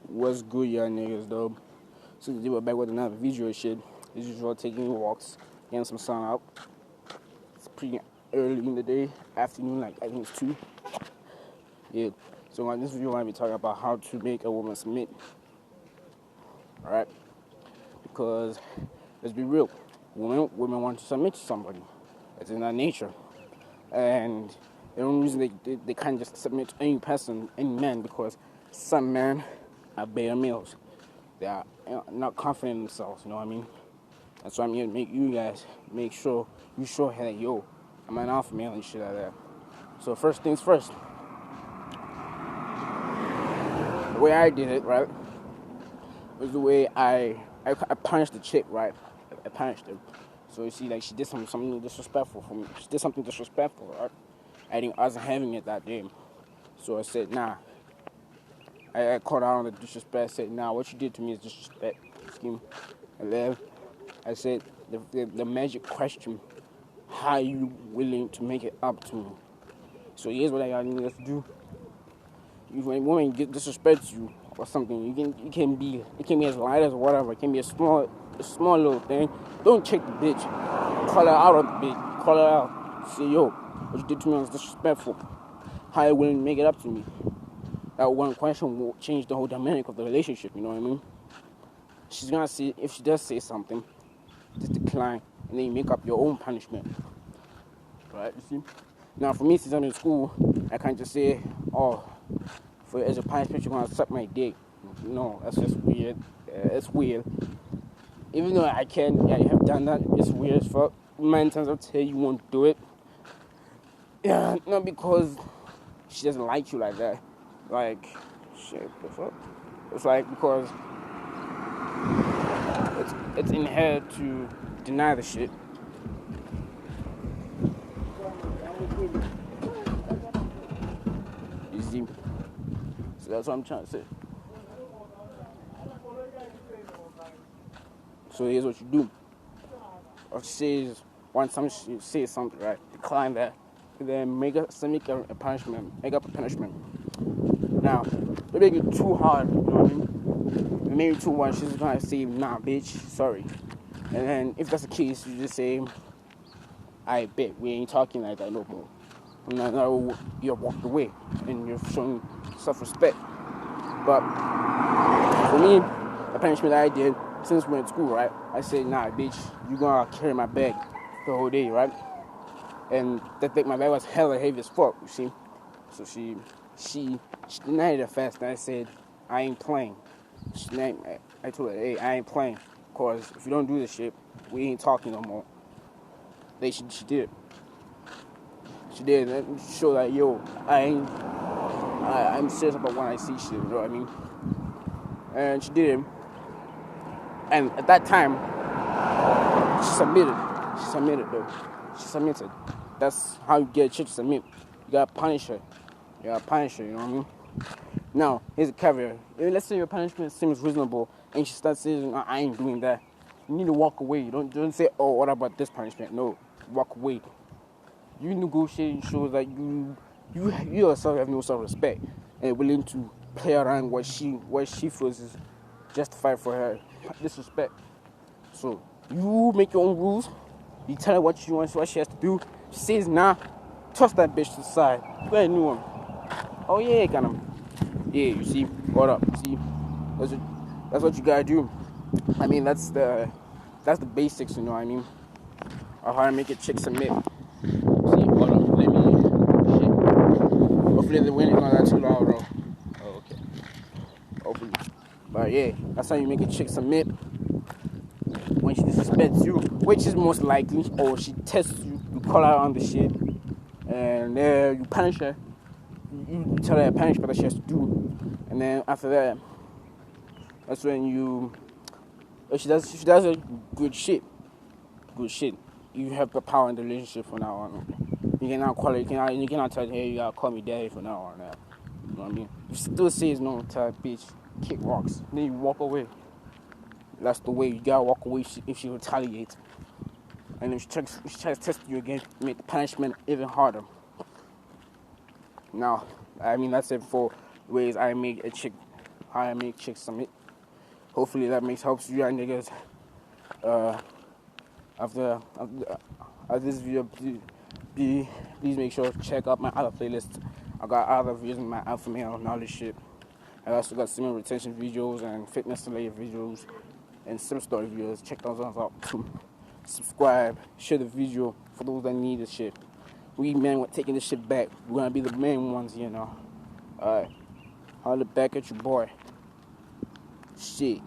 What's good, y'all niggas, though? So today we're back with another video shit. As usual, taking walks, getting some sun out. It's pretty early in the day, afternoon, like I think it's 2. Yeah. So in this video, I'm going to be talking about how to make a woman submit. Alright? Because, let's be real, women want to submit to somebody. It's in their nature. And the only reason they can't just submit to any person, any man, because some men are beta males. They are not confident in themselves, you know what I mean? That's why I'm here to make you guys make sure you show her that, yo, I'm an alpha male and shit like that. So first things first. The way I did it, right, was the way I punished the chick, right? I punished her. So you see, like, she did something disrespectful for me. She did something disrespectful, right? I wasn't having it that day. So I said, nah. I called out on the disrespect. I said, nah, what you did to me is disrespect. Scheme. And then I said, the magic question, how are you willing to make it up to me? So here's what I need us to do. When a woman disrespects you or something, it can be as light as whatever. It can be a small little thing. Don't check the bitch. Call her out on the bitch. Call her out. Say, yo, what you did to me was disrespectful. How are you willing to make it up to me? That one question will change the whole dynamic of the relationship, you know what I mean? She's gonna see, if she does say something, just decline, and then you make up your own punishment. Right, you see? Now, for me, since I'm in school, I can't just say, oh, as a punishment, you're gonna suck my dick. No, that's just weird. It's weird. Even though I have done that, it's weird as fuck. Many times I'll tell you won't do it. Yeah, not because she doesn't like you like that. Like, shit, the fuck? It's like because it's in her to deny the shit. You see? So that's what I'm trying to say. So here's what you do. Or she says something, right? Decline that. And then make a punishment. Make up a punishment. Now, don't make it too hard, you know what I mean? Maybe too much, she's gonna say, nah, bitch, sorry. And then, if that's the case, you just say, I bet, we ain't talking like that no more. And now you're walked away, and you're showing self-respect. But, for me, the punishment I did, since we're in school, right? I said, nah, bitch, you gonna carry my bag the whole day, right? And that thing, my bag was hella heavy as fuck, you see? So she denied it fast, and I said, I ain't playing. I told her, hey, I ain't playing. Cause if you don't do this shit, we ain't talking no more. She did. She did, and she showed that, yo, I'm serious about when I see shit, you know what I mean? And she did. And at that time, she submitted though. She submitted. That's how you get a chick to submit. You gotta punish her. You know what I mean? Now, here's a caveat. Let's say your punishment seems reasonable and she starts saying, no, I ain't doing that. You need to walk away. You don't say, oh, what about this punishment? No, walk away. You negotiate shows that you yourself have no self-respect and willing to play around what she feels is justified for her disrespect. So, you make your own rules. You tell her what she wants, what she has to do. She says, nah, toss that bitch to the side. Get a new one. Oh, yeah, got him. Yeah, you see, what up? See, that's what you gotta do. I mean, that's the basics, you know what I mean? Or how to make a chick submit. See, hold up, let me, shit. Hopefully the wind is not that too loud, bro. Oh, okay. Hopefully. But yeah, that's how you make a chick submit. When she disrespects you, which is most likely, or she tests you, you call her on the shit, and you punish her. You tell her a punishment that she has to do, and then after that, that's when if she does a good shit, you have the power in the relationship from now on. You cannot call her, you cannot tell her, hey, you gotta call me daddy from now on. You know what I mean? If she still says no, tell her, bitch, kick rocks, then you walk away. That's the way. You gotta walk away if she retaliates. And if she tries to test you again, make the punishment even harder. Now, I mean, that's it for ways I make a chick how I make chicks submit. Hopefully that helps you and niggas. After this video, please make sure to check out my other playlists. I got other videos in my alpha male knowledge shit. I also got semen retention videos and fitness related videos and sim story videos. Check those ones out too. Subscribe, share the video for those that need this shit. We men with taking this shit back. We're gonna be the main ones, you know. Alright. Holla back at your boy. Shit.